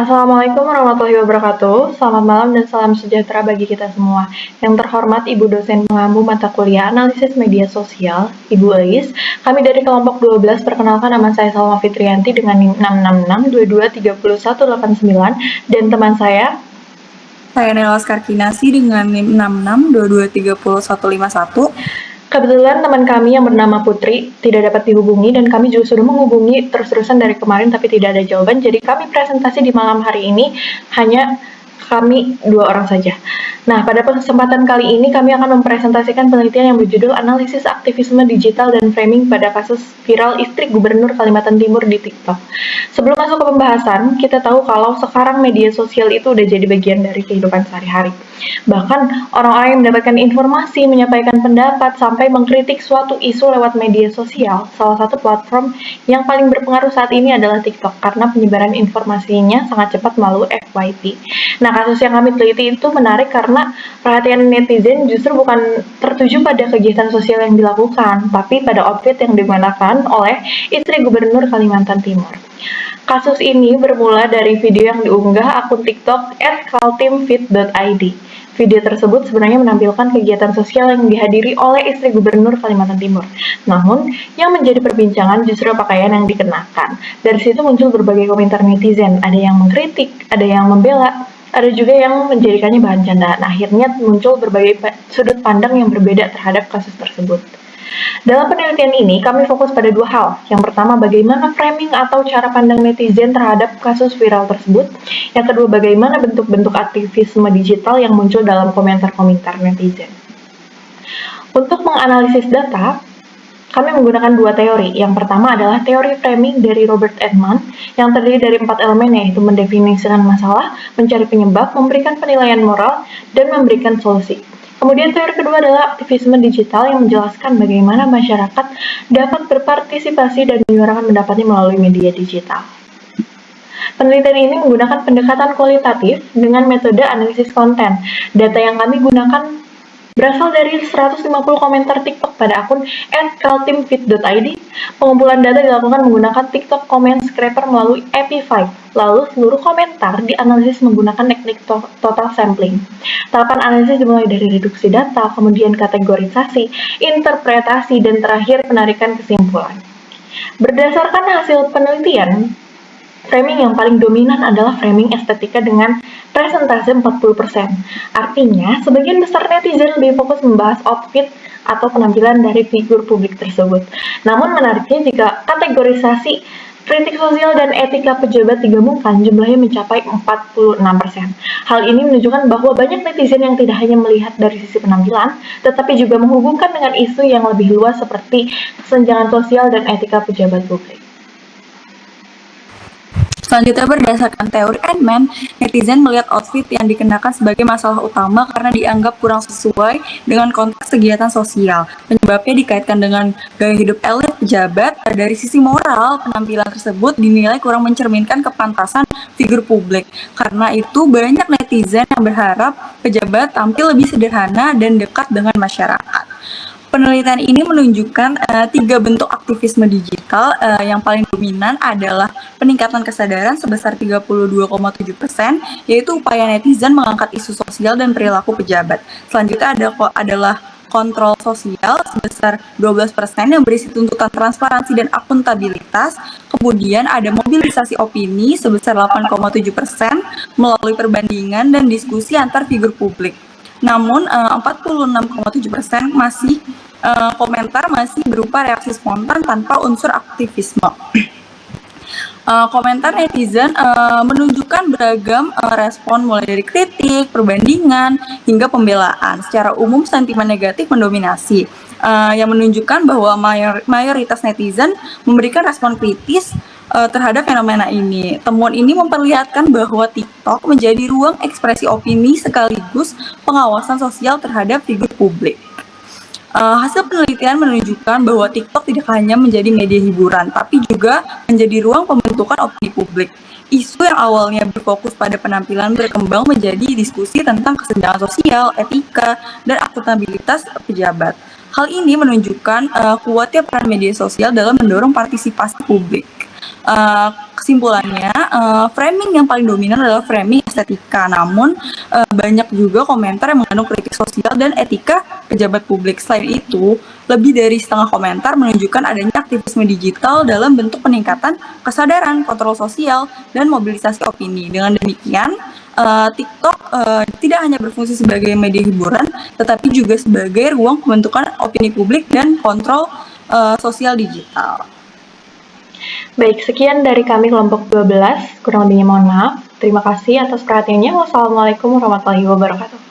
Assalamualaikum warahmatullahi wabarakatuh. Selamat malam dan salam sejahtera bagi kita semua. Yang terhormat Ibu dosen pengampu mata kuliah Analisis Media Sosial, Ibu Ais. Kami dari kelompok 12, perkenalkan nama saya Salma Fitrianti dengan NIM 666223189 dan teman saya. Saya Nela Skarkinasi dengan NIM 6622305151. Kebetulan teman kami yang bernama Putri tidak dapat dihubungi dan kami juga sudah menghubungi terus-terusan dari kemarin tapi tidak ada jawaban. Jadi kami presentasi di malam hari ini hanya kami 2 orang saja. Nah, pada kesempatan kali ini kami akan mempresentasikan penelitian yang berjudul Analisis Aktivisme Digital dan Framing pada kasus viral istri Gubernur Kalimantan Timur di TikTok. Sebelum masuk ke pembahasan, kita tahu kalau sekarang media sosial itu udah jadi bagian dari kehidupan sehari-hari. Bahkan orang-orang yang mendapatkan informasi, menyampaikan pendapat, sampai mengkritik suatu isu lewat media sosial. Salah satu platform yang paling berpengaruh saat ini adalah TikTok karena penyebaran informasinya sangat cepat melalui FYP. Nah, kasus yang kami teliti itu menarik karena perhatian netizen justru bukan tertuju pada kegiatan sosial yang dilakukan, tapi pada outfit yang digunakan oleh istri Gubernur Kalimantan Timur. Kasus ini bermula dari video yang diunggah akun TikTok @kaltimfit.id. Video tersebut sebenarnya menampilkan kegiatan sosial yang dihadiri oleh istri Gubernur Kalimantan Timur. Namun, yang menjadi perbincangan justru pakaian yang dikenakan. Dari situ muncul berbagai komentar netizen, ada yang mengkritik, ada yang membela, ada juga yang menjadikannya bahan candaan. Akhirnya muncul berbagai sudut pandang yang berbeda terhadap kasus tersebut. Dalam penelitian ini, kami fokus pada 2 hal. Yang pertama, bagaimana framing atau cara pandang netizen terhadap kasus viral tersebut. Yang kedua, bagaimana bentuk-bentuk aktivisme digital yang muncul dalam komentar-komentar netizen. Untuk menganalisis data, kami menggunakan 2 teori. Yang pertama adalah teori framing dari Robert Edman, yang terdiri dari 4 elemen, yaitu mendefinisikan masalah, mencari penyebab, memberikan penilaian moral, dan memberikan solusi. Kemudian teori kedua adalah aktivisme digital yang menjelaskan bagaimana masyarakat dapat berpartisipasi dan menyuarakan pendapatnya melalui media digital. Penelitian ini menggunakan pendekatan kualitatif dengan metode analisis konten. Data yang kami gunakan berasal dari 150 komentar TikTok pada akun @kaltimfit.id. Pengumpulan data dilakukan menggunakan TikTok Comment Scraper melalui API5. Lalu seluruh komentar dianalisis menggunakan teknik total sampling. Tahapan analisis dimulai dari reduksi data, kemudian kategorisasi, interpretasi, dan terakhir penarikan kesimpulan. Berdasarkan hasil penelitian, framing yang paling dominan adalah framing estetika dengan presentase 40%. Artinya, sebagian besar netizen lebih fokus membahas outfit atau penampilan dari figur publik tersebut. Namun menariknya jika kategorisasi, kritik sosial, dan etika pejabat digabungkan, jumlahnya mencapai 46%. Hal ini menunjukkan bahwa banyak netizen yang tidak hanya melihat dari sisi penampilan, tetapi juga menghubungkan dengan isu yang lebih luas seperti kesenjangan sosial dan etika pejabat publik. Selanjutnya, berdasarkan teori Edman, netizen melihat outfit yang dikenakan sebagai masalah utama karena dianggap kurang sesuai dengan konteks kegiatan sosial. Penyebabnya dikaitkan dengan gaya hidup elit pejabat. Dari sisi moral, penampilan tersebut dinilai kurang mencerminkan kepantasan figur publik. Karena itu, banyak netizen yang berharap pejabat tampil lebih sederhana dan dekat dengan masyarakat. Penelitian ini menunjukkan 3 bentuk aktivisme digital. Yang paling dominan adalah peningkatan kesadaran sebesar 32,7%, yaitu upaya netizen mengangkat isu sosial dan perilaku pejabat. Selanjutnya adalah kontrol sosial sebesar 12% yang berisi tuntutan transparansi dan akuntabilitas. Kemudian ada mobilisasi opini sebesar 8,7% melalui perbandingan dan diskusi antar figur publik. Namun 46,7% komentar masih berupa reaksi spontan tanpa unsur aktivisme. Komentar netizen menunjukkan beragam respon mulai dari kritik, perbandingan, hingga pembelaan. Secara umum sentimen negatif mendominasi, yang menunjukkan bahwa mayoritas netizen memberikan respon kritis terhadap fenomena ini. Temuan ini memperlihatkan bahwa TikTok menjadi ruang ekspresi opini sekaligus pengawasan sosial terhadap figur publik. Hasil penelitian menunjukkan bahwa TikTok tidak hanya menjadi media hiburan, tapi juga menjadi ruang pembentukan opini publik. Isu yang awalnya berfokus pada penampilan berkembang menjadi diskusi tentang kesenjangan sosial, etika, dan akuntabilitas pejabat. Hal ini menunjukkan kuatnya peran media sosial dalam mendorong partisipasi publik. Kesimpulannya, framing yang paling dominan adalah framing estetika. Namun, banyak juga komentar yang mengandung kritik sosial dan etika pejabat publik. Selain itu, lebih dari setengah komentar menunjukkan adanya aktivisme digital dalam bentuk peningkatan kesadaran, kontrol sosial, dan mobilisasi opini. Dengan demikian, TikTok tidak hanya berfungsi sebagai media hiburan, tetapi juga sebagai ruang pembentukan opini publik dan kontrol sosial digital. Baik, sekian dari kami kelompok 12. Kurang lebihnya mohon maaf. Terima kasih atas perhatiannya. Wassalamualaikum warahmatullahi wabarakatuh.